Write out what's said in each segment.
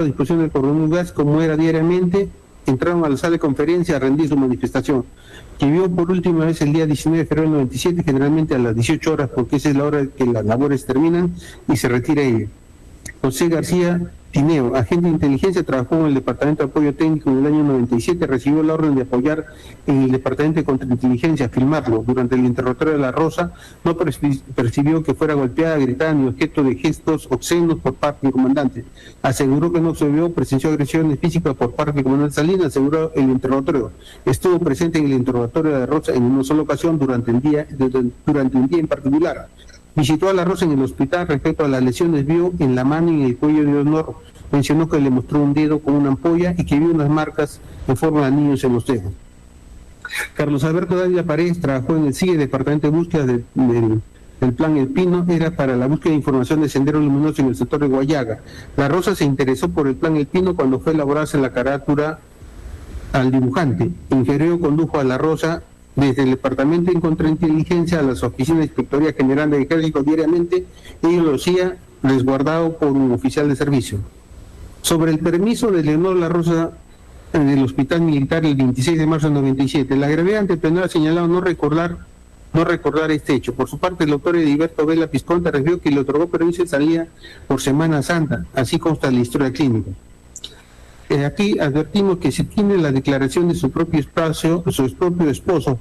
a disposición del coronel Gas, como era diariamente, entraron a la sala de conferencia a rendir su manifestación, que vio por última vez el día 19 de febrero del 97, generalmente a las 18 horas, porque esa es la hora que las labores terminan y se retira ella. José García Tineo, agente de inteligencia, trabajó en el Departamento de Apoyo Técnico en el año 97, recibió la orden de apoyar en el Departamento de Contrainteligencia, filmarlo. Durante el interrogatorio de La Rosa, no percibió que fuera golpeada, gritada ni objeto de gestos obscenos por parte del comandante. Aseguró que no observó, presenció agresiones físicas por parte del comandante Salinas, aseguró el interrogatorio. Estuvo presente en el interrogatorio de La Rosa en una sola ocasión durante un día en particular. Visitó a La Rosa en el hospital respecto a las lesiones, vio en la mano y en el cuello de Honor. Mencionó que le mostró un dedo con una ampolla y que vio unas marcas en forma de anillos en los dedos. Carlos Alberto Dávila Paredes trabajó en el CIE, Departamento de Búsqueda del Plan El Pino, era para la búsqueda de información de sendero luminoso en el sector de Guayaga. La Rosa se interesó por el Plan El Pino cuando fue a elaborarse la carátula al dibujante. Ingeniero condujo a La Rosa desde el Departamento de Contrainteligencia a las oficinas de Inspectoría General del Ejército diariamente, y lo hacía resguardado por un oficial de servicio. Sobre el permiso de Leonor La Rosa en el Hospital Militar el 26 de marzo del 97, la gravedad ante el penal ha señalado no recordar este hecho. Por su parte, el doctor Ediberto Vela Pisconta refirió que le otorgó permiso de salida por Semana Santa, así consta en la historia clínica. Aquí advertimos que se tiene la declaración de su propio esposo,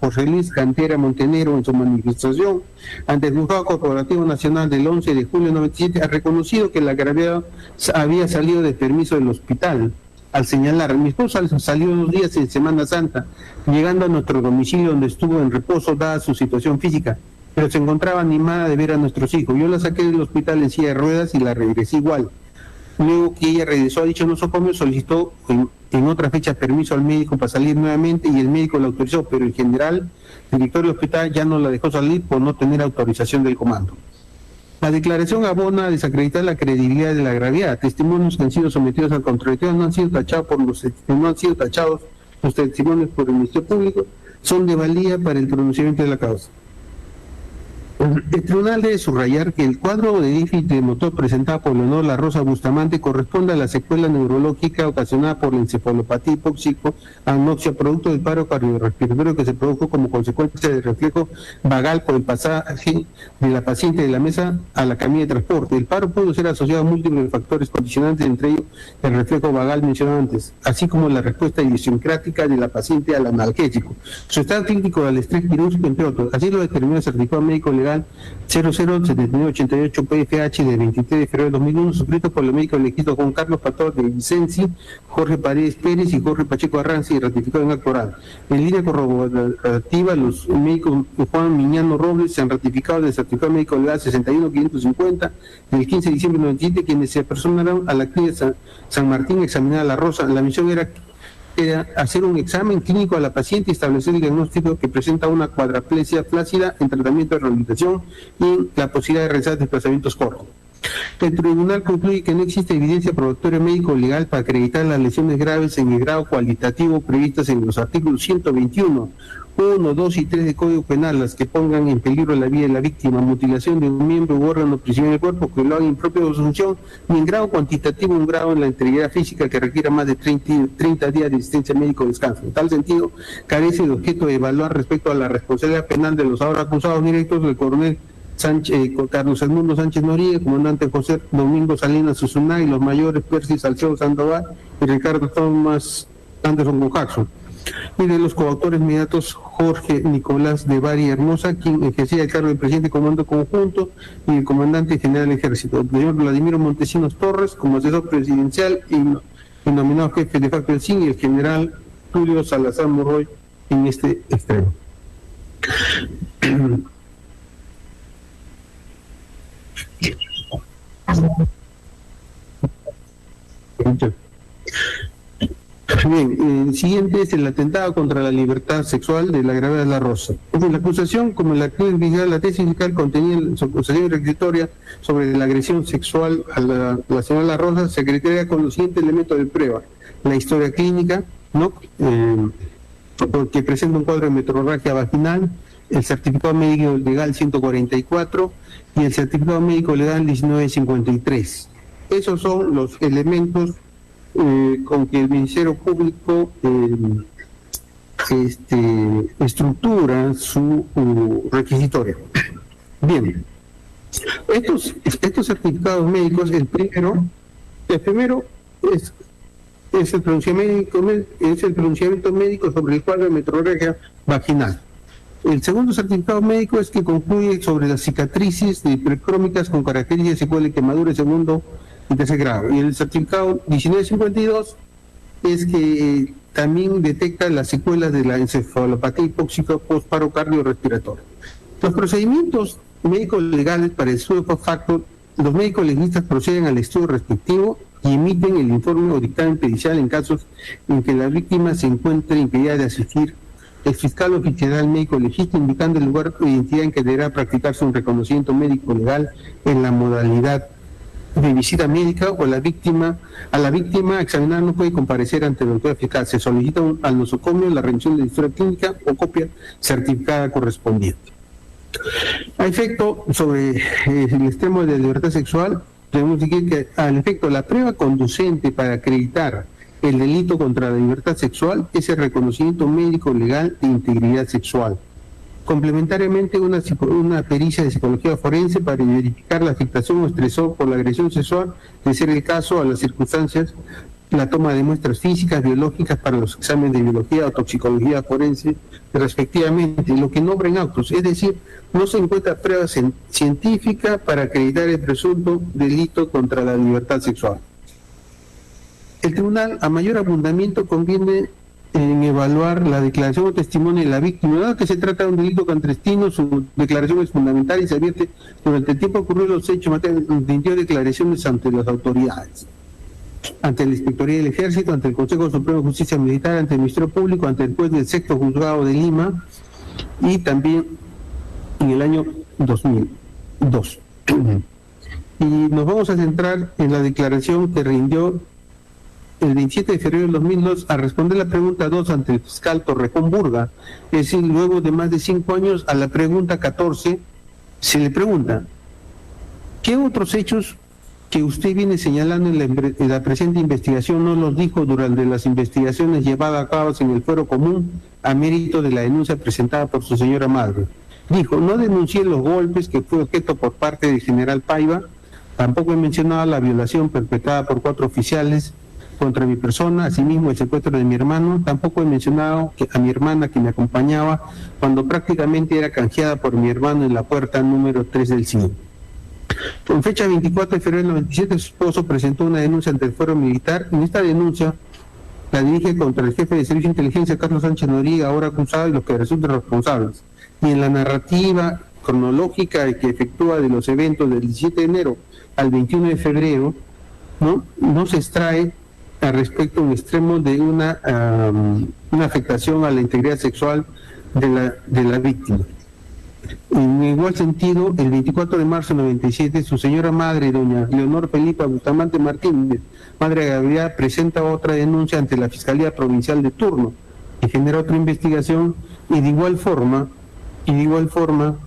José Luis Cantera Montenegro, en su manifestación ante el Juzgado Corporativo Nacional del 11 de julio de 97, ha reconocido que la gravedad había salido de permiso del hospital. Al señalar, mi esposa salió unos días en Semana Santa, llegando a nuestro domicilio donde estuvo en reposo dada su situación física, pero se encontraba animada de ver a nuestros hijos. Yo la saqué del hospital en silla de ruedas y la regresé igual. Luego que ella regresó a dicho nosocomio, solicitó en otra fecha permiso al médico para salir nuevamente y el médico la autorizó, pero en general el director del hospital ya no la dejó salir por no tener autorización del comando. La declaración abona a desacreditar la credibilidad de la gravedad. Testimonios que han sido sometidos al contradictorio no han sido tachados los testimonios por el Ministerio Público, son de valía para el pronunciamiento de la causa. El tribunal debe subrayar que el cuadro de déficit de motor presentado por Leonor La Rosa Bustamante corresponde a la secuela neurológica ocasionada por la encefalopatía hipóxico-anoxia, producto del paro cardiorrespiratorio que se produjo como consecuencia del reflejo vagal por el pasaje de la paciente de la mesa a la camilla de transporte. El paro pudo ser asociado a múltiples factores condicionantes, entre ellos el reflejo vagal mencionado antes, así como la respuesta idiosincrática de la paciente al analgésico, su estado crítico al estrés quirúrgico, entre otros. Así lo determinó el certificado médico legal 007988 PFH de 23 de febrero de 2001, suscrito por el médico elegido Juan Carlos Pastor de Vicenci, Jorge Paredes Pérez y Jorge Pacheco Arranzi, y ratificado en acto oral. En línea corroborativa, los médicos Juan Miñano Robles se han ratificado del certificado médico legal 61550 del 15 de diciembre de 97, quienes se apersonaron a la clínica San Martín a examinar a La Rosa. La misión era hacer un examen clínico a la paciente y establecer el diagnóstico que presenta una cuadraplegia flácida en tratamiento de rehabilitación y la posibilidad de realizar desplazamientos cortos. El tribunal concluye que no existe evidencia probatoria médico legal para acreditar las lesiones graves en el grado cualitativo previstas en los artículos 121, 1, 2 y 3 del Código Penal, las que pongan en peligro la vida de la víctima, mutilación de un miembro u órgano prisionero del cuerpo, que lo haga impropio de su función, ni en grado cuantitativo un grado en la integridad física que requiera más de 30 días de asistencia médico o descanso. En tal sentido, carece de objeto de evaluar respecto a la responsabilidad penal de los ahora acusados directos del coronel Carlos Edmundo Sánchez Noriega, comandante José Domingo Salinas Susuna y los mayores Percy Salcedo Sandoval y Ricardo Thomas Anderson Gojaxo, y de los coautores inmediatos Jorge Nicolás de Bari Hermosa, quien ejercía el cargo de presidente de comando conjunto, y el comandante general del ejército, el señor Vladimiro Montesinos Torres, como asesor presidencial y nominado jefe de facto del CIN, y el general Tulio Salazar Morroy en este extremo. Bien, el siguiente es el atentado contra la libertad sexual de la gravedad de La Rosa. La acusación, como la tesis fiscal contenía su acusación requisitoria sobre la agresión sexual a la señora La Rosa, se criteria con los siguientes elementos de prueba: la historia clínica, ¿no? Que presenta un cuadro de metrorragia vaginal, el certificado médico legal 144 y el certificado médico legal 1953. Esos son los elementos con que el Ministerio Público estructura su requisitorio. Bien, estos certificados médicos, el primero es el pronunciamiento médico sobre el cuadro de metrorragia vaginal. El segundo certificado médico es que concluye sobre las cicatrices hipercrómicas con características iguales de quemadura de segundo y tercer grado. Y el certificado 1952 es que también detecta las secuelas de la encefalopatía hipóxica postparo cardiorrespiratoria. Los procedimientos médicos legales para el estudio post facto, los médicos legalistas proceden al estudio respectivo y emiten el informe o dictamen pericial en casos en que la víctima se encuentre impedida de asistir. El fiscal oficial médico legista indicando el lugar de identidad en que deberá practicarse un reconocimiento médico legal en la modalidad de visita médica o a la víctima examinada no puede comparecer ante la autoridad fiscal. Se solicita al nosocomio la rendición de la historia clínica o copia certificada correspondiente. A efecto sobre el extremo de la libertad sexual, debemos decir que al efecto la prueba conducente para acreditar el delito contra la libertad sexual es el reconocimiento médico legal de integridad sexual. Complementariamente, una pericia de psicología forense para verificar la afectación o estresor por la agresión sexual, de ser el caso a las circunstancias, la toma de muestras físicas, biológicas para los exámenes de biología o toxicología forense, respectivamente, lo que nombra en autos, es decir, no se encuentra prueba científica para acreditar el presunto delito contra la libertad sexual. El tribunal, a mayor abundamiento, conviene en evaluar la declaración o testimonio de la víctima. Dado que se trata de un delito clandestino, su declaración es fundamental y se advierte durante el tiempo ocurrido los hechos, rindió declaraciones ante las autoridades, ante la Inspectoría del Ejército, ante el Consejo Supremo de Justicia Militar, ante el Ministerio Público, ante el juez del sexto juzgado de Lima y también en el año 2002. Y nos vamos a centrar en la declaración que rindió el 27 de febrero del 2002 a responder la pregunta 2 ante el fiscal Torrejón Burga. Es decir, luego de más de 5 años, a la pregunta 14 se le pregunta: ¿qué otros hechos que usted viene señalando en la presente investigación no los dijo durante las investigaciones llevadas a cabo en el fuero común a mérito de la denuncia presentada por su señora madre? Dijo: no denuncié los golpes que fue objeto por parte del general Paiva, tampoco he mencionado la violación perpetrada por 4 oficiales contra mi persona, asimismo el secuestro de mi hermano, tampoco he mencionado a mi hermana que me acompañaba cuando prácticamente era canjeada por mi hermano en la puerta número 3 del CIE. Con fecha 24 de febrero del 97, su esposo presentó una denuncia ante el fuero militar. En esta denuncia la dirige contra el jefe de Servicio de Inteligencia, Carlos Sánchez Noriega, ahora acusado, y los que resultan responsables. Y en la narrativa cronológica que efectúa de los eventos del 17 de enero al 21 de febrero, no se extrae al respecto un extremo de una afectación a la integridad sexual de la víctima. En igual sentido, el 24 de marzo de 97, su señora madre, doña Leonor Felipa Bustamante Martínez, madre de Gabriela, presenta otra denuncia ante la Fiscalía Provincial de turno, que genera otra investigación, y de igual forma no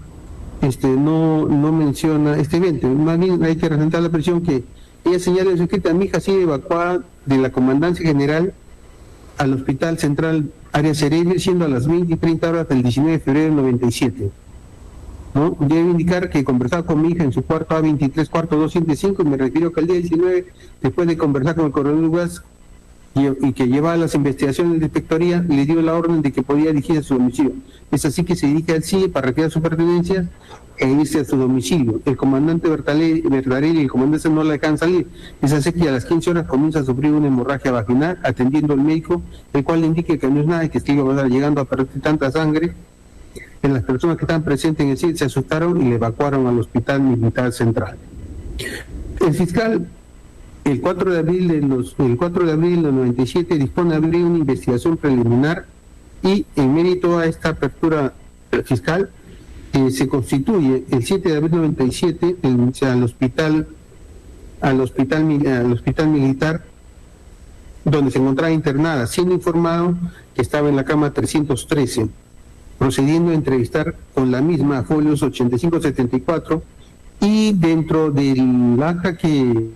menciona este evento. Más bien hay que resaltar la presión que ella señala en su escrita: mi hija ha sido evacuada de la Comandancia General al Hospital Central Área Cerebral, siendo a las 20:30 horas del 19 de febrero del 97. Debe indicar que conversaba con mi hija en su cuarto A23, cuarto 205, y me refirió que el día 19, después de conversar con el coronel Gas y que llevaba las investigaciones de la inspectoría, le dio la orden de que podía dirigirse a su domicilio. Es así que se dirige al CIE para retirar sus pertenencias e irse a su domicilio. El comandante Bertarelli y el comandante no la dejan salir. Es así que a las 15 horas comienza a sufrir una hemorragia vaginal, atendiendo al médico, el cual le indica que no es nada y que sigue llegando a perder tanta sangre. En las personas que estaban presentes en el CIE se asustaron y le evacuaron al Hospital Militar Central. El fiscal, el 4 de abril del 97, dispone de abrir una investigación preliminar, y en mérito a esta apertura fiscal se constituye el 7 de abril del 97 al hospital militar donde se encontraba internada, siendo informado que estaba en la cama 313, procediendo a entrevistar con la misma a folios 85-74, y dentro del acta que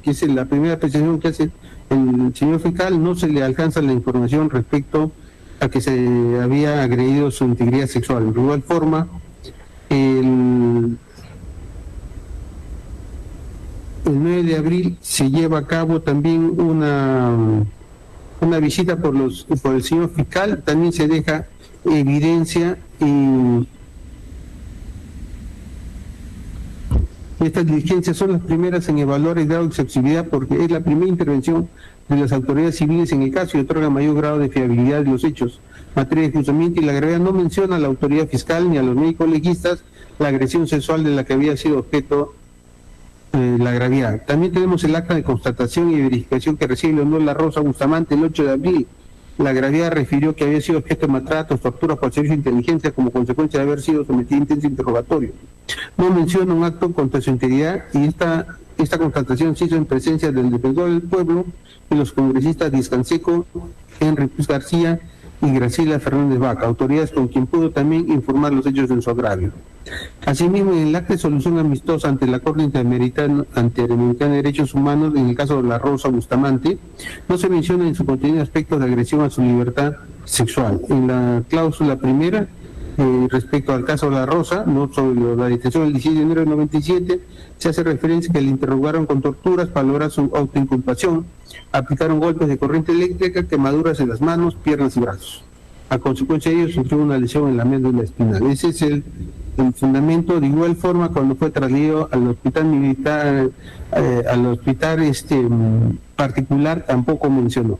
que es la primera apreciación que hace el señor fiscal, no se le alcanza la información respecto a que se había agredido su integridad sexual. De igual forma, el 9 de abril se lleva a cabo también una visita por el señor fiscal, también se deja evidencia y estas diligencias son las primeras en evaluar el grado de excepcionalidad porque es la primera intervención de las autoridades civiles en el caso y otorga mayor grado de fiabilidad de los hechos. Materia de juzgamiento y la gravedad no menciona a la autoridad fiscal ni a los médicos legistas la agresión sexual de la que había sido objeto la gravedad. También tenemos el acta de constatación y verificación que recibe Leonor La Rosa Bustamante el 8 de abril. La gravedad refirió que había sido objeto de maltratos, torturas por el servicio de inteligencia como consecuencia de haber sido sometida a intenso interrogatorio. No menciona un acto contra su integridad y esta constatación se hizo en presencia del defensor del pueblo y los congresistas Díaz Canseco, Henry Cruz García y Graciela Fernández Vaca, autoridades con quien pudo también informar los hechos en su agravio. Asimismo, en el acta de solución amistosa ante la Corte Interamericana de Derechos Humanos, en el caso de La Rosa Bustamante, no se menciona en su contenido aspectos de agresión a su libertad sexual. En la cláusula primera, respecto al caso de La Rosa, no sobre la detención del 16 de enero de 97, se hace referencia que le interrogaron con torturas para lograr su autoinculpación, aplicaron golpes de corriente eléctrica, quemaduras en las manos, piernas y brazos. A consecuencia de ello, sufrió una lesión en la médula espinal. Ese es el fundamento. De igual forma, cuando fue trasladado al hospital militar, al hospital particular, tampoco mencionó.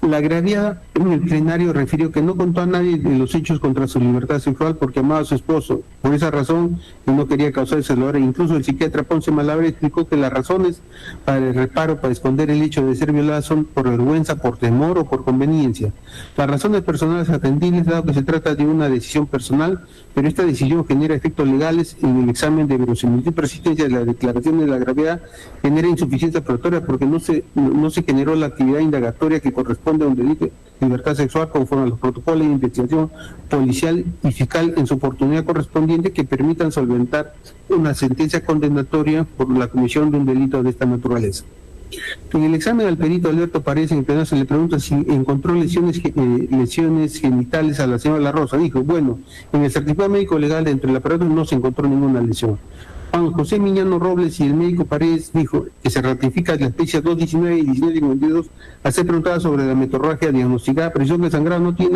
La agraviada en el plenario refirió que no contó a nadie de los hechos contra su libertad sexual porque amaba a su esposo. Por esa razón, y no quería causarse dolor. Incluso el psiquiatra Ponce Malabre explicó que las razones para el reparo, para esconder el hecho de ser violada, son por vergüenza, por temor o por conveniencia. Las razones personales atendibles, dado que se trata de una decisión personal, pero esta decisión genera efectos legales en el examen de verosimilitud y persistencia de la declaración de la gravedad, genera insuficiencia probatoria porque no se generó la actividad indagatoria que corresponde a un delito de libertad sexual conforme a los protocolos de investigación policial y fiscal en su oportunidad correspondiente que permitan solventar una sentencia condenatoria por la comisión de un delito de esta naturaleza. En el examen al perito Alberto Paredes en el plenario se le pregunta si encontró lesiones genitales a la señora La Rosa. Dijo, bueno, en el certificado médico legal dentro del aparato no se encontró ninguna lesión. Juan José Miñano Robles y el médico Paredes dijo que se ratifica la especie 219 y 1952 al ser preguntada sobre la metorragia diagnosticada, presión de sangrado no tiene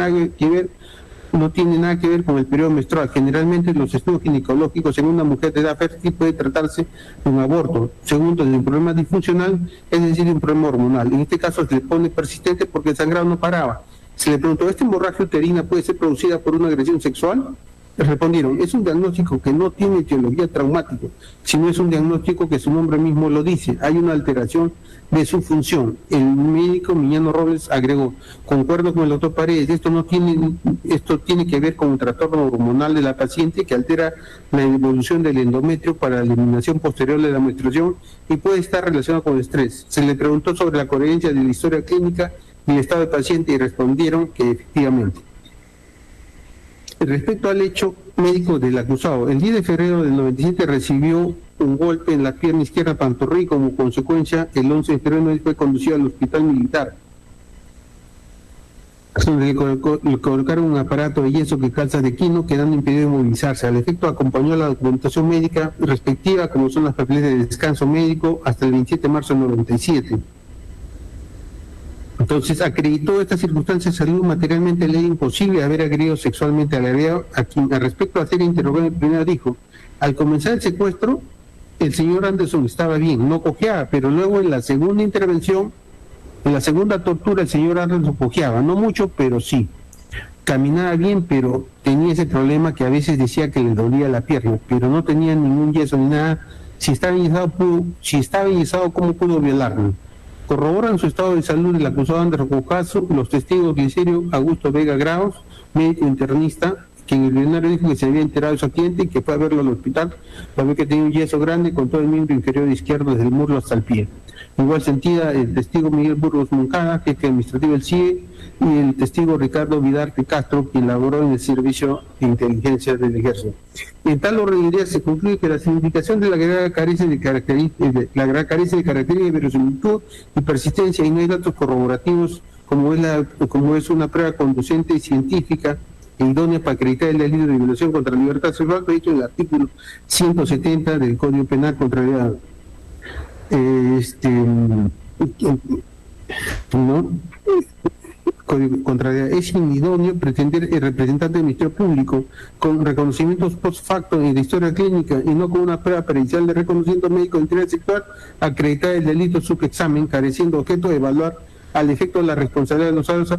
nada que ver con el periodo menstrual. Generalmente los estudios ginecológicos en una mujer de edad fértil puede tratarse de un aborto. Segundo, de un problema disfuncional, es decir, de un problema hormonal. En este caso se le pone persistente porque el sangrado no paraba. Se le preguntó, ¿esta hemorragia uterina puede ser producida por una agresión sexual? Respondieron, es un diagnóstico que no tiene etiología traumática, sino es un diagnóstico que su nombre mismo lo dice, hay una alteración de su función. El médico Miñano Robles agregó, concuerdo con el doctor Paredes, esto tiene que ver con un trastorno hormonal de la paciente que altera la evolución del endometrio para la eliminación posterior de la menstruación y puede estar relacionado con el estrés. Se le preguntó sobre la coherencia de la historia clínica y el estado del paciente y respondieron que efectivamente. Respecto al hecho médico del acusado, el 10 de febrero del 97 recibió un golpe en la pierna izquierda pantorrilla y como consecuencia el 11 de febrero fue conducido al hospital militar, donde le colocaron un aparato de yeso que calza de quino, quedando impedido de movilizarse. Al efecto acompañó la documentación médica respectiva, como son las papeles de descanso médico, hasta el 27 de marzo del 97. Entonces, acreditó esta circunstancia de salud materialmente le era imposible haber agredido sexualmente al agredado, a quien al respecto a ser interrogado primero dijo, al comenzar el secuestro, el señor Anderson estaba bien, no cojeaba, pero luego en la segunda intervención, en la segunda tortura, el señor Anderson cojeaba, no mucho, pero sí. Caminaba bien, pero tenía ese problema que a veces decía que le dolía la pierna, pero no tenía ningún yeso ni nada. Si estaba enyesado, ¿cómo pudo violarlo? Corroboran su estado de salud el acusado Anderson Cocazo, los testigos de serio Augusto Vega Graos, médico internista, que en el veterinario dijo que se había enterado de su accidente y que fue a verlo al hospital, para ver que tenía un yeso grande con todo el miembro inferior izquierdo desde el muslo hasta el pie. Igual sentida el testigo Miguel Burgos Moncada, jefe administrativo del CIE, y el testigo Ricardo Vidarte Castro, quien laboró en el Servicio de Inteligencia del Ejército. En tal orden de ideas se concluye que la significación de la grave carece de características de verosimilitud y persistencia, y no hay datos corroborativos como es una prueba conducente y científica e idónea para acreditar el delito de violación contra la libertad sexual, dicho en el artículo 170 del Código Penal contra es inidóneo pretender el representante del Ministerio Público con reconocimientos post facto en la historia clínica y no con una prueba pericial de reconocimiento médico de interés sexual acreditar el delito subexamen, careciendo objeto de evaluar al efecto de la responsabilidad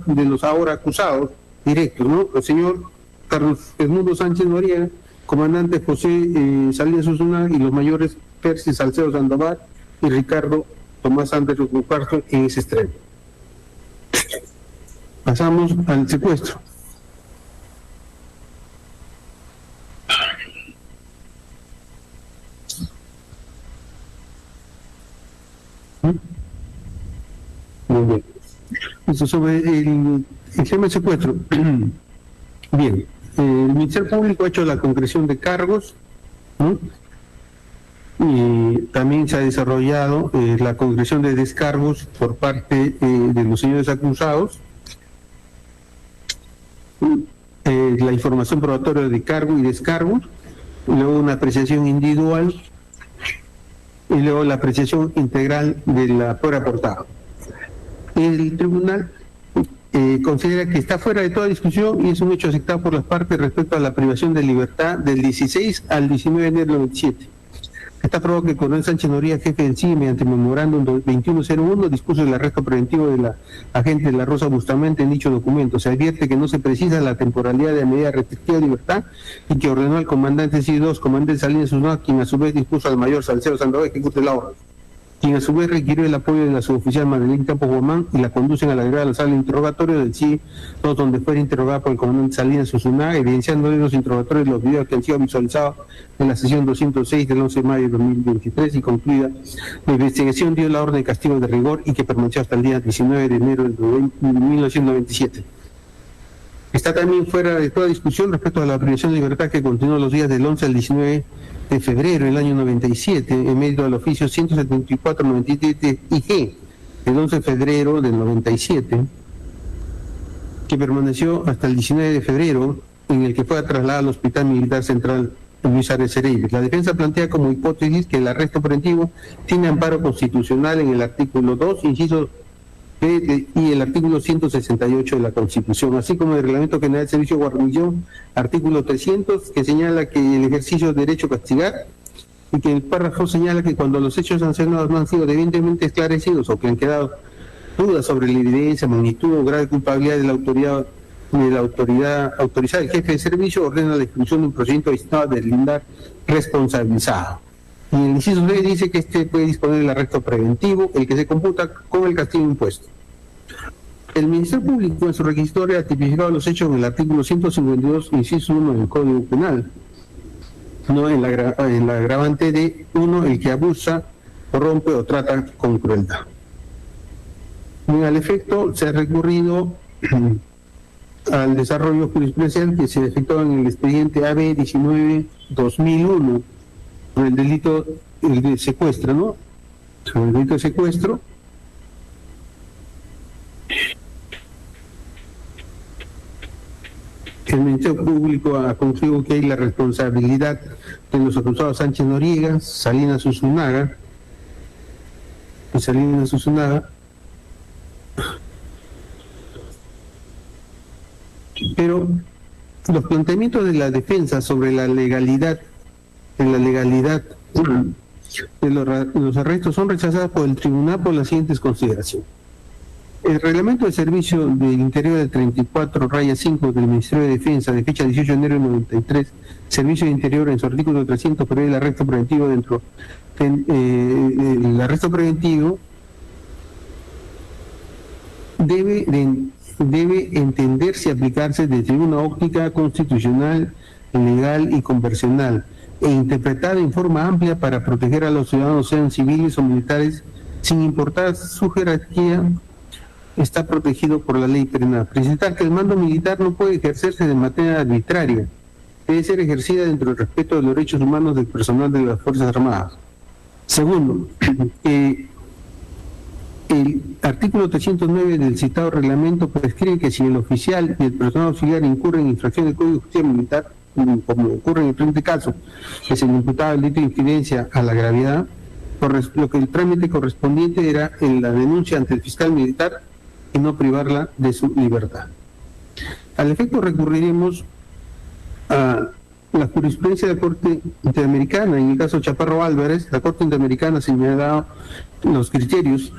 de los ahora acusados directos, ¿no? El señor Carlos Edmundo Sánchez Noriega, comandante José Salinas Osuna y los mayores Percy Salcedo Sandoval y Ricardo Tomás Andrés Cuarto en ese extremo. Pasamos al secuestro. Muy bien. Eso sobre el tema del secuestro. Bien, el Ministerio Público ha hecho la concreción de cargos, ¿no? Y también se ha desarrollado la concreción de descargos por parte de los señores acusados, la información probatoria de cargo y descargo, luego una apreciación individual y luego la apreciación integral de la prueba aportada. El tribunal considera que está fuera de toda discusión y es un hecho aceptado por las partes respecto a la privación de libertad del 16 al 19 de enero del 97. Está probado que el coronel Sánchez Noriega, jefe del CIE, mediante memorándum 2101, dispuso el arresto preventivo de la agente de la Rosa Bustamante en dicho documento. Se advierte que no se precisa la temporalidad de la medida restrictiva de libertad y que ordenó al comandante CIE-2, comandante Salinas Osuna, quien a su vez dispuso al mayor Salcedo Sandoval que ejecute la orden, quien a su vez requirió el apoyo de la suboficial Madeline Campos Guamán y la conducen a la agregada a la sala de interrogatorio del CIE, donde fue interrogada por el comandante Salinas Osuna, evidenciando en los interrogatorios los videos que han sido visualizados en la sesión 206 del 11 de mayo de 2023 y concluida la investigación dio la orden de castigo de rigor y que permaneció hasta el día 19 de enero de 1997. Está también fuera de toda discusión respecto a la privación de libertad que continuó los días del 11 al 19 de febrero del año 97 en medio del oficio 174-97 IG del 11 de febrero del 97, que permaneció hasta el 19 de febrero, en el que fue trasladado al Hospital Militar Central Luis Ares Cereiros. La defensa plantea como hipótesis que el arresto preventivo tiene amparo constitucional en el artículo 2, inciso B y el artículo 168 de la Constitución, así como el Reglamento General del Servicio de Guarnición, artículo 300, que señala que el ejercicio de derecho a castigar, y que el párrafo señala que cuando los hechos sancionados no han sido debidamente esclarecidos o que han quedado dudas sobre la evidencia, magnitud o grave culpabilidad de la autoridad autorizada, el jefe de servicio ordena la ejecución de un procedimiento destinado a deslindar responsabilizado. Y el inciso B dice que puede disponer del arresto preventivo, el que se computa con el castigo impuesto. El Ministerio Público en su requisitorio ha tipificado los hechos en el artículo 152, inciso 1 del Código Penal, no en la agravante de 1, el que abusa, corrompe o trata con crueldad. Y al efecto se ha recurrido al desarrollo jurisprudencial que se efectuó en el expediente AB 19-2001 por el delito de secuestro, ¿no? Sobre el delito de secuestro. El Ministerio Público ha concluido que hay la responsabilidad de los acusados Sánchez Noriega, Salinas Usunaga, pero los planteamientos de la defensa sobre la legalidad de los arrestos son rechazados por el tribunal por las siguientes consideraciones. El reglamento de servicio del interior del 34-5 del Ministerio de Defensa de fecha 18 de enero de 93, servicio de interior en su artículo 300 prevé el arresto preventivo dentro el arresto preventivo debe debe entenderse y aplicarse desde una óptica constitucional, legal y convencional, e interpretada en forma amplia para proteger a los ciudadanos, sean civiles o militares, sin importar su jerarquía, está protegido por la ley penal. Precisar que el mando militar no puede ejercerse de manera arbitraria, debe ser ejercida dentro del respeto de los derechos humanos del personal de las Fuerzas Armadas. Segundo, el artículo 309 del citado reglamento prescribe que si el oficial y el personal auxiliar incurren en infracción del Código de Justicia Militar, como ocurre en el presente caso, que se le imputaba el delito de infidencia a la gravedad, lo que el trámite correspondiente era en la denuncia ante el fiscal militar y no privarla de su libertad. Al efecto recurriremos a la jurisprudencia de la Corte Interamericana. En el caso Chaparro Álvarez, la Corte Interamericana señalaba los criterios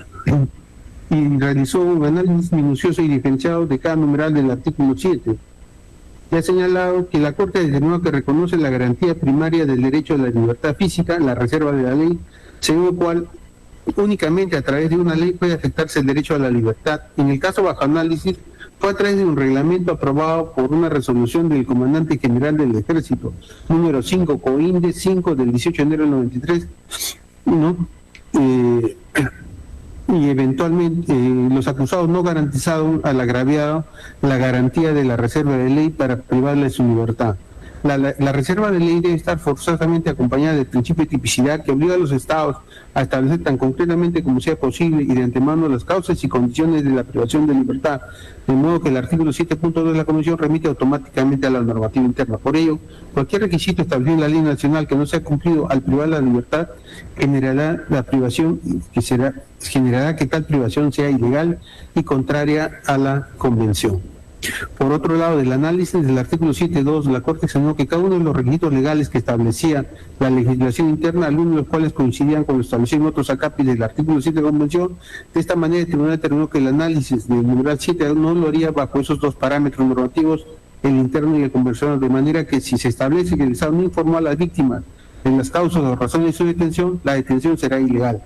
y realizó un análisis minucioso y diferenciado de cada numeral del artículo 7. Y ha señalado que la Corte determinó que reconoce la garantía primaria del derecho a la libertad física, la reserva de la ley, según lo cual únicamente a través de una ley puede afectarse el derecho a la libertad. En el caso bajo análisis, fue a través de un reglamento aprobado por una resolución del Comandante General del Ejército, número 5, COINDE 5 del 18 de enero del 93, ¿no? Y eventualmente los acusados no garantizaron al agraviado la garantía de la reserva de ley para privarle de su libertad. La reserva de ley debe estar forzosamente acompañada del principio de tipicidad que obliga a los estados a establecer tan concretamente como sea posible y de antemano las causas y condiciones de la privación de libertad, de modo que el artículo 7.2 de la Convención remite automáticamente a la normativa interna. Por ello, cualquier requisito establecido en la ley nacional que no sea cumplido al privar la libertad generará la privación generará que tal privación sea ilegal y contraria a la Convención. Por otro lado, del análisis del artículo 7.2, la Corte examinó que cada uno de los requisitos legales que establecía la legislación interna, algunos de los cuales coincidían con lo establecido en otros acápites del artículo 7 de la Convención. De esta manera, el Tribunal determinó que el análisis del numeral 7 no lo haría bajo esos dos parámetros normativos, el interno y el convencional, de manera que si se establece que el Estado no informó a las víctimas de las causas o razones de su detención, la detención será ilegal,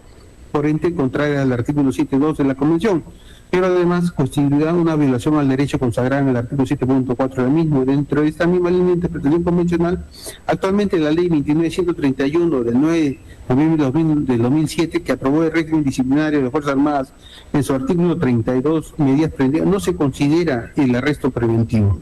por ende contraria al artículo 7.2 de la Convención, pero además constituirá una violación al derecho consagrado en el artículo 7.4 del mismo. Dentro de esta misma línea de interpretación convencional, actualmente la ley 29.131 del 9 de noviembre del 2007, que aprobó el régimen disciplinario de las Fuerzas Armadas en su artículo 32, medidas preventivas, no se considera el arresto preventivo.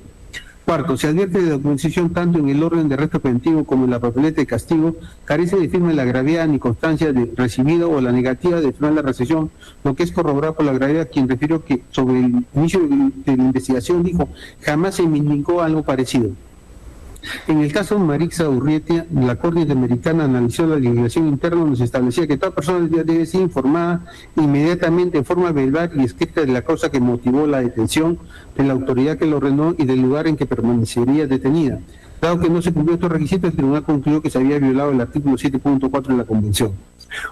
Cuarto, se advierte de documentación tanto en el orden de arresto preventivo como en la papeleta de castigo, carece de firma de la gravedad ni constancia de recibido o la negativa de firmar la recepción, lo que es corroborado por la gravedad, quien refirió que sobre el inicio de la investigación dijo, jamás se me indicó algo parecido. En el caso Marixa Urrutia, la Corte Interamericana analizó la legislación interna donde se establecía que toda persona debe ser informada inmediatamente en forma verbal y escrita de la causa que motivó la detención, de la autoridad que lo ordenó y del lugar en que permanecería detenida. Dado que no se cumplió estos requisitos, el tribunal concluyó que se había violado el artículo 7.4 de la Convención.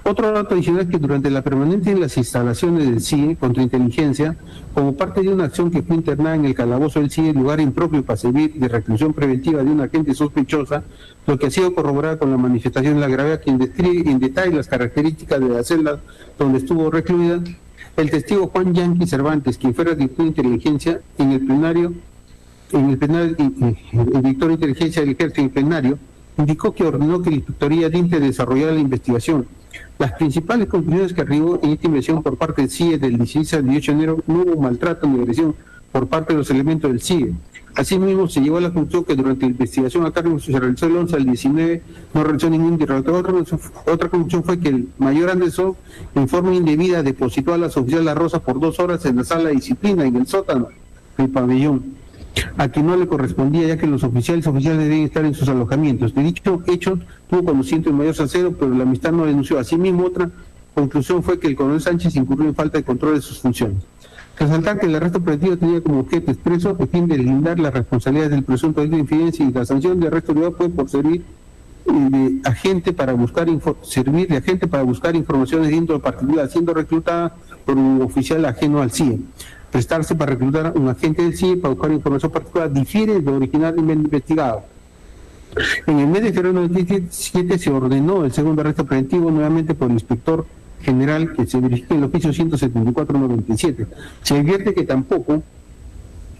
Otro dato adicional es que durante la permanencia en las instalaciones del CIE contra inteligencia, como parte de una acción que fue internada en el calabozo del CIE, lugar impropio para servir de reclusión preventiva de una agente sospechosa, lo que ha sido corroborado con la manifestación de la gravedad, quien describe en detalle las características de la celda donde estuvo recluida, el testigo Juan Yanqui Cervantes, quien fuera director de inteligencia en el plenario, el director de inteligencia del ejército en el plenario, indicó que ordenó que la Inspectoría de Inter desarrollara la investigación. Las principales conclusiones que arribó en esta investigación por parte del CIE del 16 al 18 de enero no hubo maltrato ni agresión por parte de los elementos del CIE. Asimismo, se llegó a la conclusión que durante la investigación a cargo se realizó el 11 al 19, no realizó ningún interrogatorio. Otra conclusión fue que el mayor Anderson, en forma indebida, depositó a las oficiales La Rosa por 2 horas en la sala de disciplina, en el sótano del pabellón, a quien no le correspondía, ya que los oficiales deben estar en sus alojamientos. De dicho hecho, tuvo conocimiento el mayor Salcedo, pero la amistad no denunció. Asimismo, otra conclusión fue que el coronel Sánchez incurrió en falta de control de sus funciones. Resaltar que el arresto preventivo tenía como objeto expreso el fin de lindar las responsabilidades del presunto delito de infidencia, y la sanción de arresto preventivo fue por servir de agente para buscar informaciones de índole particular, siendo reclutada por un oficial ajeno al CIE. Prestarse para reclutar a un agente del CIE para buscar información particular difiere de lo originalmente investigado. En el mes de febrero de 2017 se ordenó el segundo arresto preventivo nuevamente por el inspector general que se dirige en el oficio 174-97. Se advierte que tampoco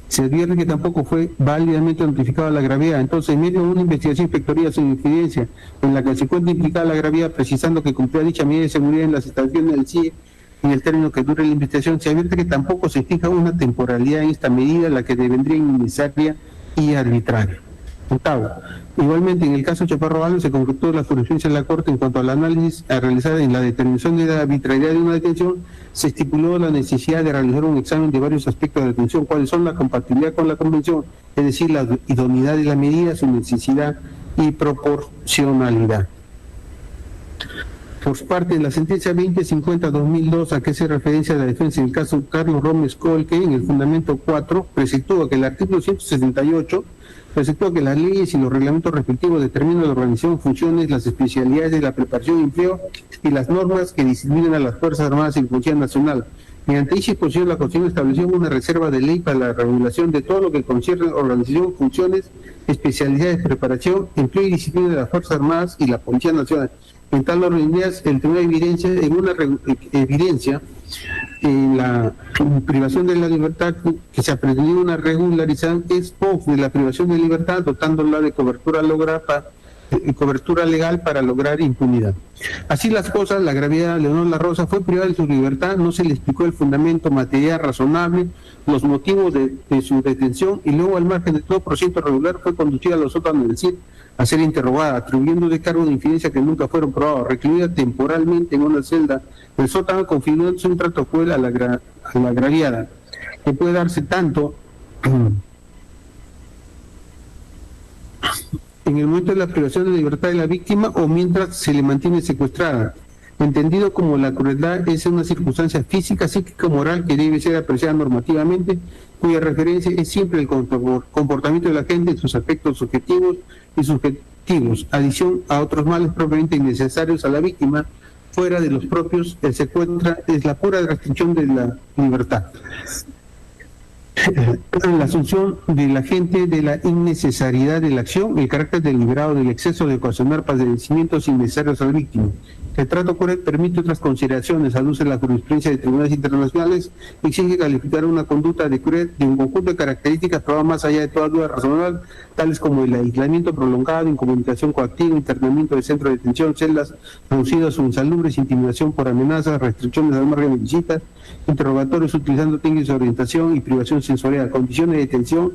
Se advierte que tampoco fue válidamente notificada la gravedad. Entonces, en medio de una investigación inspectoría sin incidencia, en la que se encuentra implicada la gravedad, precisando que cumplía dicha medida de seguridad en las instalaciones del CIE en el término que dure la investigación, se advierte que tampoco se fija una temporalidad en esta medida, la que devendría innecesaria y arbitraria. Octavo, igualmente en el caso Chaparro Alves se concretó la jurisprudencia de la Corte en cuanto al análisis a realizar en la determinación de la arbitrariedad de una detención. Se estipuló la necesidad de realizar un examen de varios aspectos de la detención, cuáles son la compatibilidad con la Convención, es decir, la idoneidad de la medida, su necesidad y proporcionalidad. Por parte de la sentencia 2050-2002, a que hace referencia a la defensa en el caso Carlos Gómez Colque, en el fundamento 4, preceptúa que el artículo 178 preceptúa que las leyes y los reglamentos respectivos determinan la organización, funciones, las especialidades de la preparación y empleo y las normas que disciplinan a las Fuerzas Armadas y Policía Nacional. Mediante dicha disposición, la Constitución estableció una reserva de ley para la regulación de todo lo que concierne a organización, funciones, especialidades, preparación, empleo y disciplina de las Fuerzas Armadas y la Policía Nacional. En tal orden de ideas, el Tribunal evidencia en la privación de la libertad que se ha pretendido una regularización ex post de la privación de libertad, dotándola de cobertura legal para lograr impunidad. Así las cosas, la gravedad, Leonor La Rosa fue privada de su libertad, no se le explicó el fundamento material razonable, los motivos de su detención, y luego, al margen de todo procedimiento regular, fue conducida a los sótanos del CID a ser interrogada, atribuyendo de cargos de infidencia que nunca fueron probados, recluida temporalmente en una celda del sótano, confirmándose un trato cruel a la agraviada, que puede darse tanto en el momento de la privación de libertad de la víctima o mientras se le mantiene secuestrada, entendido como la crueldad es una circunstancia física, psíquica o moral que debe ser apreciada normativamente, cuya referencia es siempre el comportamiento de la gente en sus aspectos subjetivos y subjetivos, adición a otros males propiamente innecesarios a la víctima, fuera de los propios. El secuestro es la pura restricción de la libertad. La asunción de la gente de la innecesariedad de la acción, el carácter deliberado del exceso de ocasionar padecimientos innecesarios a la víctima. El trato cruel permite otras consideraciones, aduce la jurisprudencia de tribunales internacionales, exige calificar una conducta de cruel de un conjunto de características probadas más allá de toda duda razonable, tales como el aislamiento prolongado, incomunicación coactiva, internamiento de centro de detención, celdas reducidas o insalubres, intimidación por amenazas, restricciones al margen de visitas, interrogatorios utilizando técnicas de orientación y privación sensorial, condiciones de detención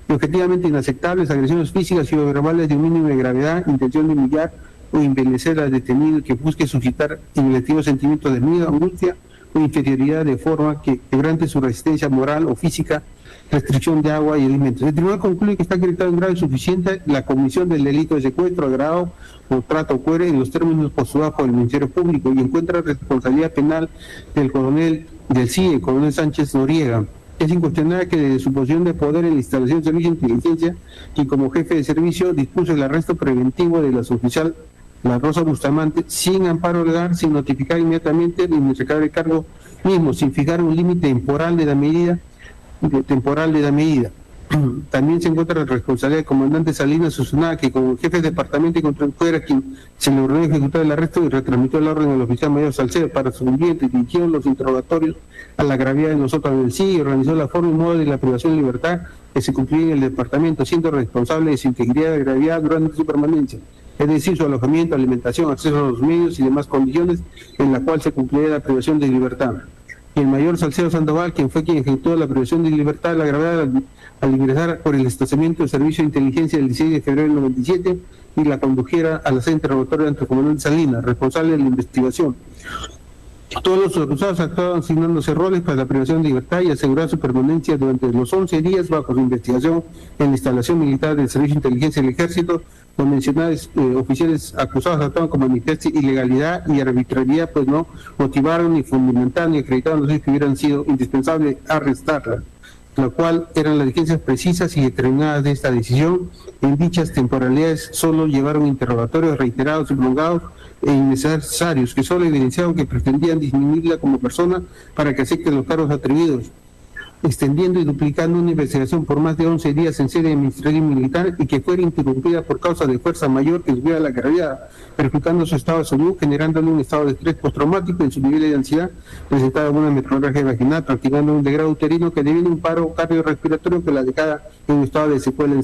y objetivamente inaceptables, agresiones físicas y verbales de un mínimo de gravedad, intención de humillar o embelecer al detenido que busque suscitar inelevativos sentimientos de miedo, angustia o inferioridad de forma que quebrante su resistencia moral o física, restricción de agua y alimentos. El tribunal concluye que está acreditado en grado suficiente la comisión del delito de secuestro, agravado o trato cruel en los términos postulados por el Ministerio Público y encuentra responsabilidad penal del coronel del CIE, coronel Sánchez Noriega. Es incuestionable que desde su posición de poder en la instalación de servicio de inteligencia y como jefe de servicio dispuso el arresto preventivo de la suboficial La Rosa Bustamante sin amparo legal, sin notificar inmediatamente ni recabar el cargo mismo, sin fijar un límite temporal de la medida. También se encuentra la responsabilidad del comandante Salinas Susana, que como jefe de departamento y control fuera quien se le ordenó ejecutar el arresto y retransmitió el orden al oficial mayor Salcedo para su ambiente, dirigió los interrogatorios a la gravedad de los otros del sí y organizó la forma y modo de la privación de libertad que se cumplía en el departamento, siendo responsable de su integridad y gravedad durante su permanencia, es decir, su alojamiento, alimentación, acceso a los medios y demás condiciones en la cual se cumplía la privación de libertad. Y el mayor Salcedo Sandoval, quien fue quien ejecutó la privación de libertad de la gravedad al ingresar por el estacionamiento del Servicio de Inteligencia el 16 de febrero del 97 y la condujera a la sede interrogatoria ante el comandante Salinas, responsable de la investigación. Todos los acusados actuaban asignándose roles para la privación de libertad y asegurar su permanencia durante los 11 días bajo su investigación en la instalación militar del Servicio de Inteligencia del Ejército. Los mencionados oficiales acusados actuaban con manifiesta ilegalidad y arbitrariedad, pues no motivaron, ni fundamentaron, ni acreditaron los hechos que hubieran sido indispensables arrestarla, lo cual eran las diligencias precisas y determinadas de esta decisión. En dichas temporalidades solo llevaron interrogatorios reiterados y prolongados e innecesarios, que solo evidenciaron que pretendían disminuirla como persona para que acepten los cargos atribuidos. extendiendo y duplicando una investigación por más de 11 días en sede administrativa militar y que fuera interrumpida por causa de fuerza mayor que subiera la gravedad, perjudicando su estado de salud, generándole un estado de estrés postraumático en su nivel de ansiedad, presentaba una metrorragia vaginal, practicando un degrado uterino que deviene un paro cardiorrespiratorio que la dejaba en un estado de secuela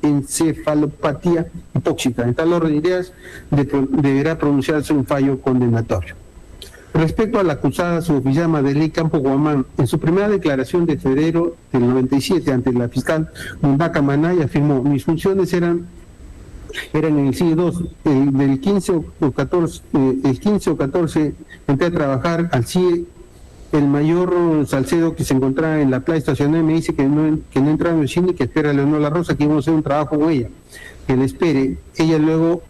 encefalopatía hipóxica. En tal orden de ideas, deberá pronunciarse un fallo condenatorio. Respecto a la acusada suboficial Madeleine Campos Guamán, en su primera declaración de febrero del 97 ante la fiscal Mundaca Manay afirmó: mis funciones eran en el CIE 2, del 15 o 14 entré a trabajar al CIE. El mayor Salcedo, que se encontraba en la playa estacional, me dice que no entra en el cine, que espera a Leonor La Rosa, que íbamos a hacer un trabajo con ella, que le espere. Ella llegó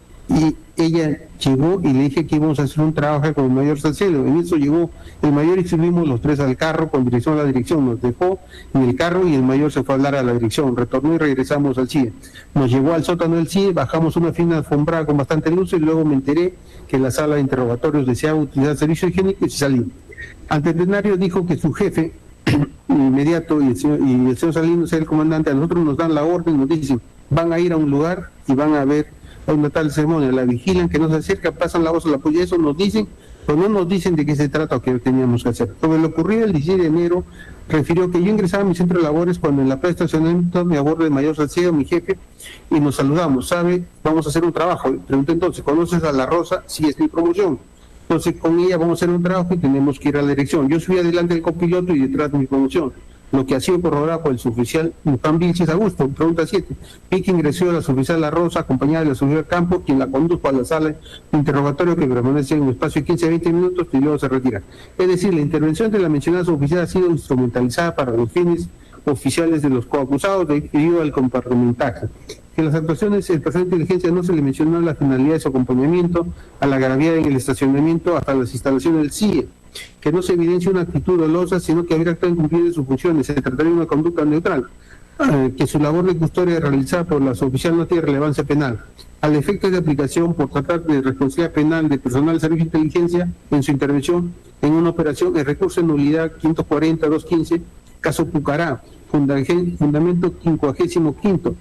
y le dije que íbamos a hacer un trabajo con el mayor Salcedo. En eso llegó el mayor y subimos los tres al carro con dirección a la dirección. Nos dejó en el carro y el mayor se fue a hablar a la dirección. Retornó y regresamos al CIE. Nos llevó al sótano del CIE, bajamos una fina alfombrada con bastante luz y luego me enteré que en la sala de interrogatorios deseaba utilizar servicio higiénico y salí. Ante el plenario dijo que su jefe inmediato y el señor Salinas, el comandante, a nosotros nos dan la orden, nos dicen: van a ir a un lugar y van a ver a una tal ceremonia, la vigilan, que no se acerca, pasan la voz a la polla, eso nos dicen, pero no nos dicen de qué se trata o qué teníamos que hacer. Sobre lo ocurrido el 16 de enero, refirió que yo ingresaba a mi centro de labores cuando en la plaza de estacionamiento me aborda el mayor Salcedo, mi jefe, y nos saludamos: ¿sabe? Vamos a hacer un trabajo. Pregunté entonces: ¿conoces a La Rosa? Sí, es mi promoción. Entonces con ella vamos a hacer un trabajo y tenemos que ir a la dirección. Yo subí adelante del copiloto y detrás de mi promoción, lo que ha sido corroborado por el suboficial Juan Vilches Augusto. Pregunta 7. Vi que ingresó la suboficial La Rosa acompañada de la suboficial Campo, quien la condujo a la sala de interrogatorio, que permanece en un espacio de 15 a 20 minutos y luego se retira. Es decir, la intervención de la mencionada suboficial ha sido instrumentalizada para los fines oficiales de los coacusados debido al compartimentaje. Que las actuaciones del personal de inteligencia no se le mencionó la finalidad de su acompañamiento a la gravedad en el estacionamiento hasta las instalaciones del CIE, que no se evidencia una actitud dolosa, sino que habría actuado en cumplir de sus funciones, se trataría de una conducta neutral, que su labor de custodia realizada por la suboficial no tiene relevancia penal. Al efecto de aplicación por tratar de responsabilidad penal de personal de servicio de inteligencia en su intervención en una operación, el recurso de nulidad 540-215, caso Pucará, fundamento 55º,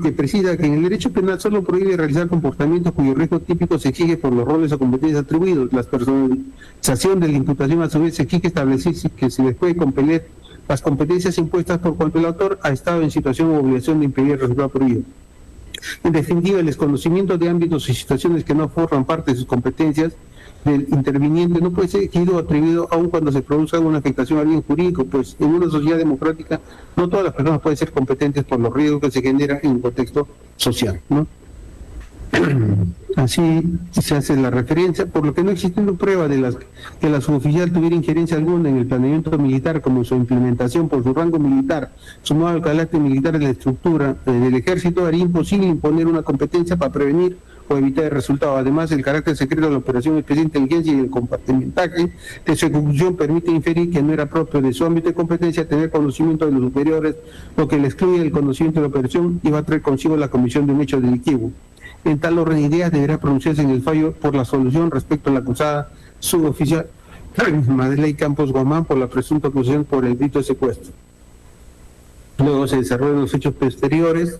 que presida que en el derecho penal solo prohíbe realizar comportamientos cuyo riesgo típico se exige por los roles o competencias atribuidos. La personalización de la imputación a su vez se exige establecer que se les puede compeler las competencias impuestas por cuanto el autor ha estado en situación o obligación de impedir el resultado prohibido. En definitiva, el desconocimiento de ámbitos y situaciones que no forman parte de sus competencias del interviniente no puede ser exigido o atribuido aun cuando se produzca una afectación a bien jurídico, pues en una sociedad democrática no todas las personas pueden ser competentes por los riesgos que se generan en un contexto social, ¿no? Así se hace la referencia, por lo que no existe prueba de que la suboficial tuviera injerencia alguna en el planeamiento militar, como su implementación por su rango militar, sumado al carácter militar de la estructura del ejército, haría imposible imponer una competencia para prevenir o evitar el resultado. Además, el carácter secreto de la operación especial de inteligencia y el compartimentaje de su ejecución permite inferir que no era propio de su ámbito de competencia tener conocimiento de los superiores, lo que le excluye del conocimiento de la operación y va a traer consigo la comisión de un hecho delictivo. En tal orden de ideas deberá pronunciarse en el fallo por la solución respecto a la acusada suboficial Madeleine Campos Guamán por la presunta acusación por el delito de secuestro. Luego se desarrollan los hechos posteriores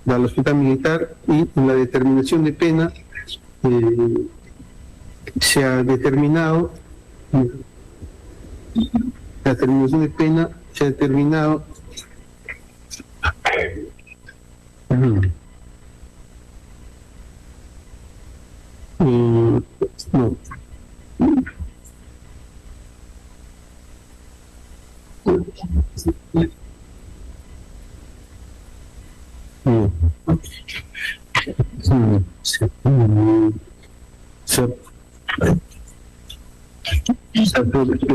del hospital militar y la determinación de pena se ha determinado, la determinación de pena se ha determinado no.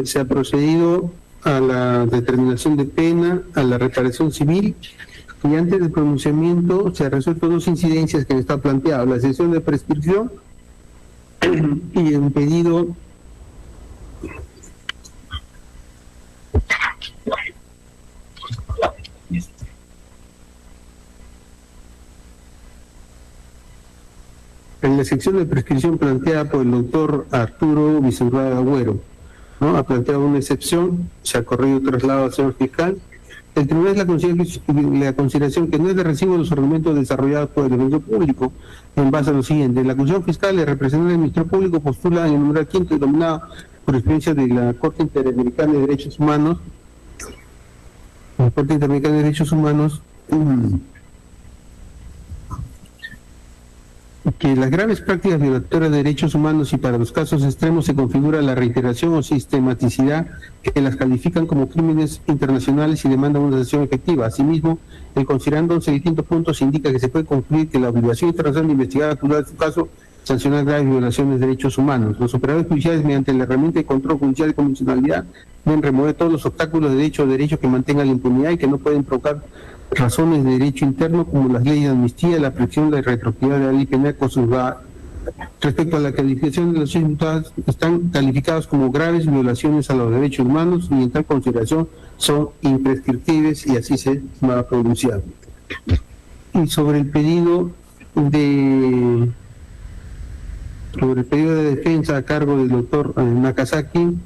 Se ha procedido a la determinación de pena, a la reparación civil, y antes del pronunciamiento se ha resuelto dos incidencias que está planteado: la exención de prescripción y un pedido en la sección de prescripción planteada por el doctor Arturo Viceurrada Agüero. ¿no? Ha planteado una excepción, se ha corrido traslado al señor fiscal. El tribunal es la consideración que no es de recibo los argumentos desarrollados por el defensor público en base a lo siguiente. La acusación fiscal, el representante del Ministerio Público postula en el numeral 5 denominado por experiencia de la Corte Interamericana de Derechos Humanos, que las graves prácticas violatorias de derechos humanos y para los casos extremos se configura la reiteración o sistematicidad que las califican como crímenes internacionales y demandan una sanción efectiva. Asimismo, considerándose el quinto punto, se indica que se puede concluir que la obligación internacional de investigar acusar su caso sancionar graves violaciones de derechos humanos. Los operadores judiciales, mediante la herramienta de control judicial de convencionalidad, deben remover todos los obstáculos de derecho que mantengan la impunidad y que no pueden provocar razones de derecho interno como las leyes de amnistía, la presión, la retroactividad de la ley penal conservada. Respecto a la calificación de los imputados, están calificados como graves violaciones a los derechos humanos y en tal consideración son imprescriptibles y así se va a pronunciar. Y sobre el pedido de defensa a cargo del doctor Nakazaki,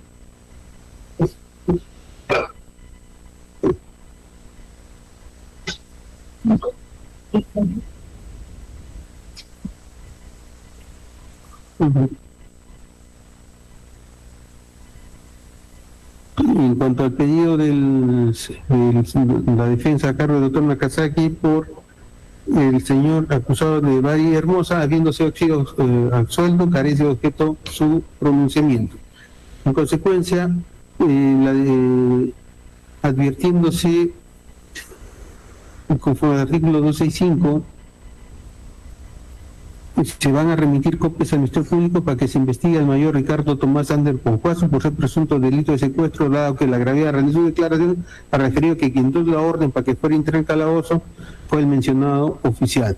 en cuanto al pedido de la defensa a cargo del doctor Nakazaki por el señor acusado de Bari Hermosa, habiéndose sido absuelto, carece de objeto su pronunciamiento. En consecuencia, advirtiéndose conforme al artículo 265, se van a remitir copias al Ministerio Público para que se investigue al mayor Ricardo Tomás Ander Ponjuazo por ser presunto delito de secuestro, dado que la gravedad rendió su declaración ha referido que quien dio la orden para que fuera internado en calabozo fue el mencionado oficial,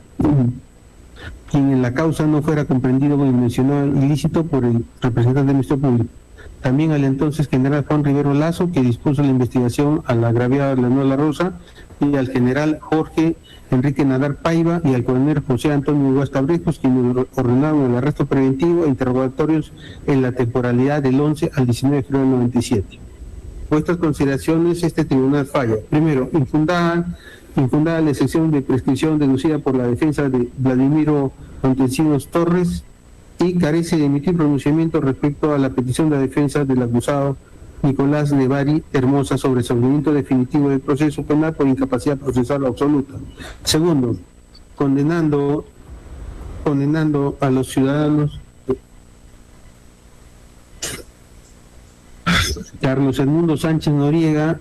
quien en la causa no fuera comprendido con el mencionado ilícito por el representante del Ministerio Público. También al entonces general Juan Rivero Lazo, que dispuso la investigación a la agraviada Leonor La Rosa, y al general Jorge Enrique Nadar Paiva y al coronel José Antonio Huasta Brejos, quienes ordenaron el arresto preventivo e interrogatorios en la temporalidad del 11 al 19 de febrero del 97. Por estas consideraciones, este tribunal falla. Primero, infundada la excepción de prescripción deducida por la defensa de Vladimiro Montesinos Torres y carece de emitir pronunciamiento respecto a la petición de defensa del acusado Nicolás de Bari Hermosa sobre el sobreseimiento definitivo del proceso penal por incapacidad procesal absoluta. Segundo, condenando a los ciudadanos Carlos Edmundo Sánchez Noriega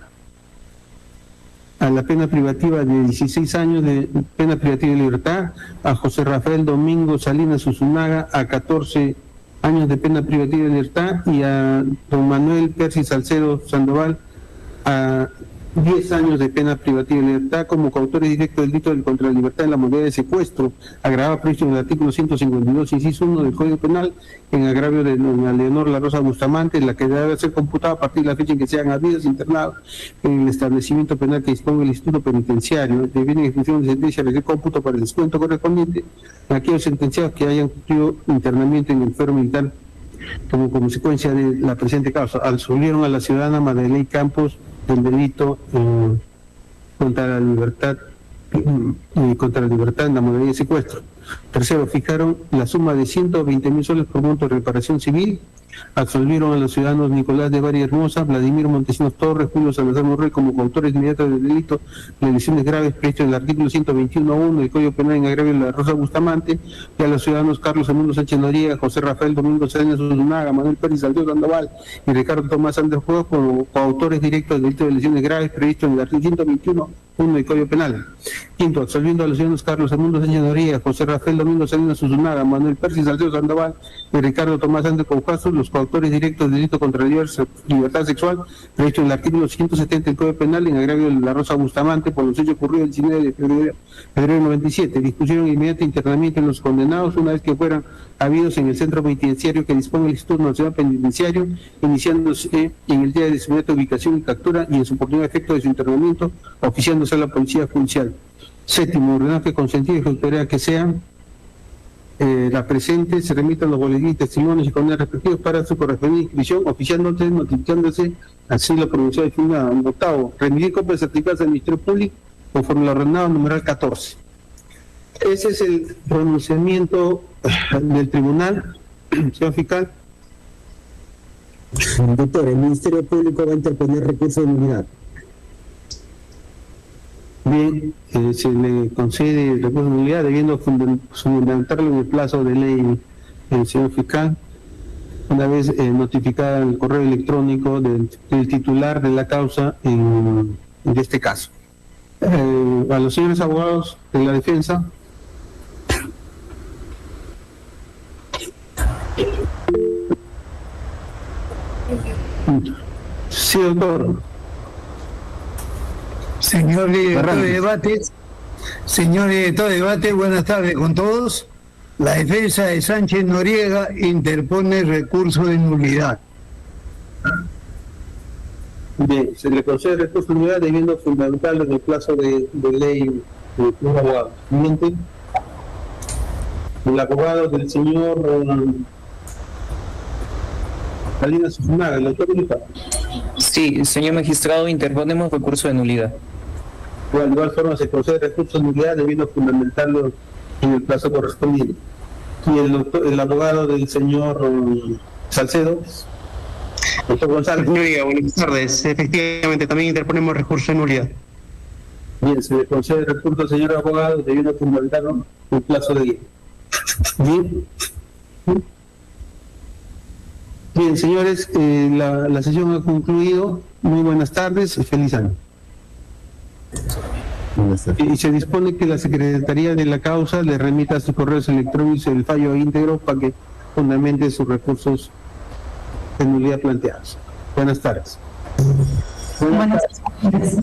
a la pena privativa de 16 años de pena privativa de libertad, a José Rafael Domingo Salinas Usunaga a 14 años de pena privativa de libertad y a don Manuel Percy Salcedo Sandoval a 10 años de pena privativa de libertad como coautores directos del delito contra la libertad en la modalidad de secuestro, agravado previsto en el artículo 152, inciso 1 del Código Penal, en agravio de doña Leonor La Rosa Bustamante, la que debe ser computada a partir de la fecha en que sean habidos internados en el establecimiento penal que disponga el Instituto Penitenciario, de bien ejecución de sentencia de cómputo para el descuento correspondiente a aquellos sentenciados que hayan cumplido internamiento en el fuero militar como consecuencia de la presente causa. Absolvieron a la ciudadana Madeley Campos del delito contra la libertad en la modalidad de secuestro. Tercero, fijaron la suma de 120.000 soles por monto de reparación civil. Absolvieron a los ciudadanos Nicolás de Bari Hermosa, Vladimir Montesinos Torres, Julio Salazar Morrell como coautores inmediatos del delito de lesiones graves previsto en el artículo 121.1 del Código Penal en agravio de La Rosa Bustamante, y a los ciudadanos Carlos Edmundo Sánchez Noriega, José Rafael Domingo Salinas Usunaga, Manuel Pérez Salcedo Sandoval y Ricardo Tomás Andrés Juegos como coautores directos del delito de lesiones graves previsto en el artículo 121.1 del Código Penal. Quinto, absolviendo a los ciudadanos Carlos Edmundo Sánchez Noriega, José Rafael Domingo Salinas Usunaga, Manuel Pérez Salcedo Sandoval y Ricardo Tomás Andrés Juegos, los coautores directos del delito contra la libertad sexual previsto en el artículo 170 del Código Penal en agravio de La Rosa Bustamante por los hechos ocurridos el 19 de febrero del 97. Dispusieron inmediato internamiento en los condenados una vez que fueran habidos en el centro penitenciario que dispone el Instituto Nacional Penitenciario, iniciándose en el día de su inmediata ubicación y captura y en su oportunidad efecto de su internamiento, oficiándose a la Policía Judicial. Séptimo, ordenar que consentir y ejecutar que sean la presente se remitan los boletines, testimonios y condenas respectivos para su correspondiente inscripción, oficialmente notificándose así lo pronunciado y firmado. Octavo, remitir copias certificadas al Ministerio Público conforme lo ordenado numeral 14. Ese es el pronunciamiento del tribunal, señor fiscal. Doctor, el Ministerio Público va a interponer recurso de nulidad. Bien, se le concede el recurso de nulidad debiendo fundamentarlo en el plazo de ley, señor fiscal, una vez notificada el correo electrónico del titular de la causa en este caso. A los señores abogados de la defensa. Sí, doctor. Señor director de debate, buenas tardes con todos. La defensa de Sánchez Noriega interpone recurso de nulidad. Bien, se le concede recurso de nulidad debiendo fundamentarlo en el plazo de ley de un abogado. Siguiente. El abogado del señor Salinas Funaga, el doctor Militar. Sí, señor magistrado, interponemos recurso de nulidad. Bueno, de igual forma se concede recurso de nulidad debiendo fundamentarlo en el plazo correspondiente. Y el abogado del señor Salcedo, doctor González. Señoría, buenas tardes. Efectivamente, también interponemos recurso de nulidad. Bien, se le concede recurso al señor abogado debiendo fundamentarlo en el plazo de ley. Bien. Bien, señores, la sesión ha concluido. Muy buenas tardes y feliz año. Y se dispone que la Secretaría de la Causa le remita a sus correos electrónicos el fallo íntegro para que fundamente sus recursos de nulidad planteados. Buenas tardes. Buenas tardes.